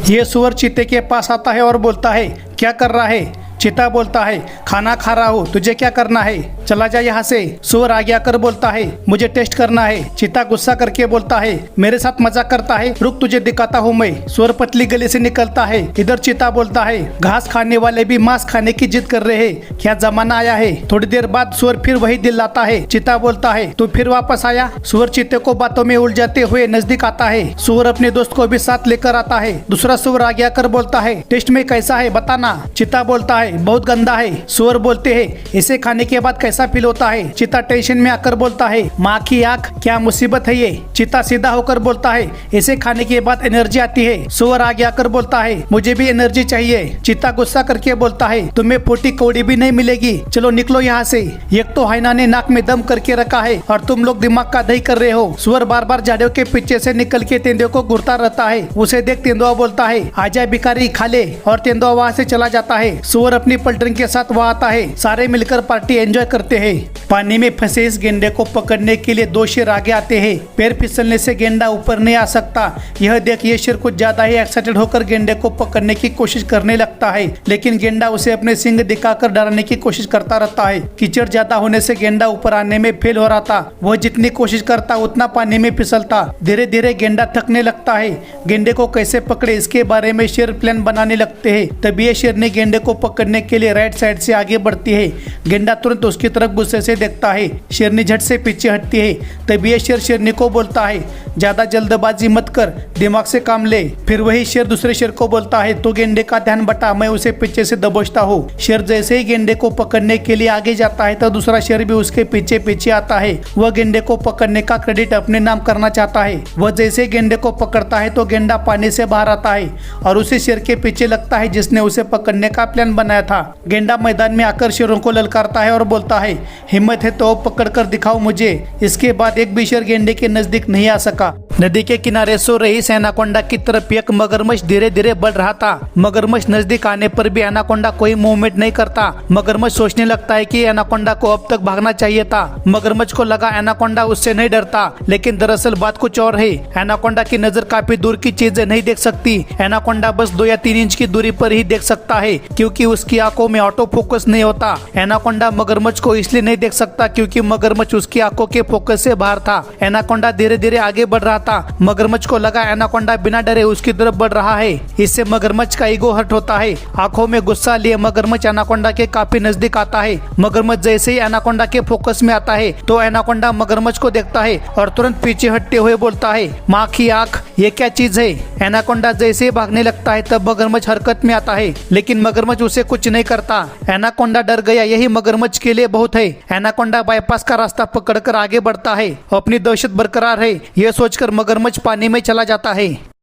ये सुअर चीते के पास आता है और बोलता है, क्या कर रहा है? चीता बोलता है, खाना खा रहा हूँ, तुझे क्या करना है? चला जा यहाँ से। सुअर आगे आकर बोलता है, मुझे टेस्ट करना है। चीता गुस्सा करके बोलता है, मेरे साथ मजाक करता है, रुक तुझे दिखाता हूँ मैं। सुअर पतली गली से निकलता है। इधर चीता बोलता है, घास खाने वाले भी मांस खाने की जिद कर रहे हैं, क्या जमाना आया है। थोड़ी देर बाद सुअर फिर वही दिल लाता है। चीता बोलता है, तू फिर वापस आया। सुअर चीते को बातों में उलझाते हुए नजदीक आता है। सुअर अपने दोस्त को भी साथ लेकर आता है। दूसरा सुअर आगे आकर बोलता है, टेस्ट में कैसा है बताना। चीता बोलता है, बहुत गंदा है। सुअर बोलते हैं, इसे खाने के बाद कैसा फील होता है? चीता टेंशन में आकर बोलता है, माँ की आंख, क्या मुसीबत है ये। चीता सीधा होकर बोलता है, इसे खाने के बाद एनर्जी आती है। सुअर आगे आकर बोलता है, मुझे भी एनर्जी चाहिए। चीता गुस्सा करके बोलता है, तुम्हें फूटी कौड़ी भी नहीं मिलेगी, चलो निकलो यहाँ से। एक तो हाइना ने नाक में दम करके रखा है और तुम लोग दिमाग का दही कर रहे हो। सुअर बार बार झाड़ियों के पीछे से निकल के तेंदुए को घूरता रहता है। उसे देख तेंदुआ बोलता है, आजा भिखारी खा ले, और तेंदुआ वहाँ से चला जाता है। सुअर अपनी पलटन के साथ वहाँ आता है। सारे मिलकर पार्टी एंजॉय करते हैं। पानी में फंसे इस गेंडे को पकड़ने के लिए दो शेर आगे आते हैं। पैर फिसलने से गेंडा ऊपर नहीं आ सकता। यह देख ये शेर कुछ ज्यादा ही एक्साइटेड होकर गेंडे को पकड़ने की कोशिश करने लगता है, लेकिन गेंडा उसे अपने सिंग दिखाकर डराने की कोशिश करता रहता है। कीचड़ ज्यादा होने से गेंडा ऊपर आने में फेल हो रहा था। वह जितनी कोशिश करता उतना पानी में फिसलता। धीरे धीरे गेंडा थकने लगता है। गेंडे को कैसे पकड़े इसके बारे में शेर प्लान बनाने लगते हैं। तभी ये शेरनी गेंडे को पकड़ने के लिए राइट साइड से आगे बढ़ती है। गेंडा तुरंत उसकी तरफ गुस्से से देखता है। शेरनी झट से पीछे हटती है। तभी ये शेर शेरनी को बोलता है, ज्यादा जल्दबाजी मत कर, दिमाग से काम ले। फिर वही शेर दूसरे शेर को बोलता है, तो गेंडे का ध्यान बटा, मैं उसे पीछे से दबोचता हूँ। शेर जैसे ही गेंडे को पकड़ने के लिए आगे जाता है तो दूसरा शेर भी उसके पीछे पीछे आता है। वह गेंडे को पकड़ने का क्रेडिट अपने नाम करना चाहता है। वह जैसे ही गेंडे को पकड़ता है तो गेंडा पानी से बाहर आता है और उसी शेर के पीछे लगता है जिसने उसे पकड़ने का प्लान बनाया था। गेंडा मैदान में आकर शेरों को ललकारता है और बोलता है, हिम्मत है तो पकड़ कर दिखाओ मुझे। इसके बाद एक भी शेर गेंडे के नजदीक नहीं आ सका। नदी के किनारे सो रही एनाकोंडा की तरफ एक मगरमच्छ धीरे धीरे बढ़ रहा था। मगरमच्छ नजदीक आने पर भी एनाकोंडा कोई मूवमेंट नहीं करता। मगरमच्छ सोचने लगता है कि एनाकोंडा को अब तक भागना चाहिए था। मगरमच्छ को लगा एनाकोंडा उससे नहीं डरता, लेकिन दरअसल बात कुछ और है। एनाकोंडा की नजर काफी दूर की चीजें नहीं देख सकती। एनाकोंडा बस 2 या 3 इंच की दूरी पर ही देख सकता है, क्योंकि उसकी आंखों में ऑटो फोकस नहीं होता। एनाकोंडा मगरमच्छ को इसलिए नहीं देख सकता क्योंकि मगरमच्छ उसकी आंखों के फोकस से बाहर था। एनाकोंडा धीरे धीरे आगे बढ़ रहा था। मगरमच्छ को लगा एनाकोंडा बिना डरे उसकी तरफ बढ़ रहा है। इससे मगरमच्छ का ईगो हर्ट होता है। आंखों में गुस्सा लिए मगरमच्छ एनाकोंडा के काफी नजदीक आता है। मगरमच्छ जैसे ही एनाकोंडा के फोकस में आता है तो एनाकोंडा मगरमच्छ को देखता है और तुरंत पीछे हटते हुए बोलता है, माँ की आंख, ये क्या चीज है। एनाकोंडा जैसे ही भागने लगता है तब मगरमच्छ हरकत में आता है, लेकिन मगरमच्छ उसे कुछ नहीं करता। एनाकोंडा डर गया, यही मगरमच्छ के लिए बहुत है। एनाकोंडा बाईपास का रास्ता पकड़कर आगे बढ़ता है। अपनी दहशत बरकरार है, यह सोचकर मगरमच्छ पानी में चला जाता है।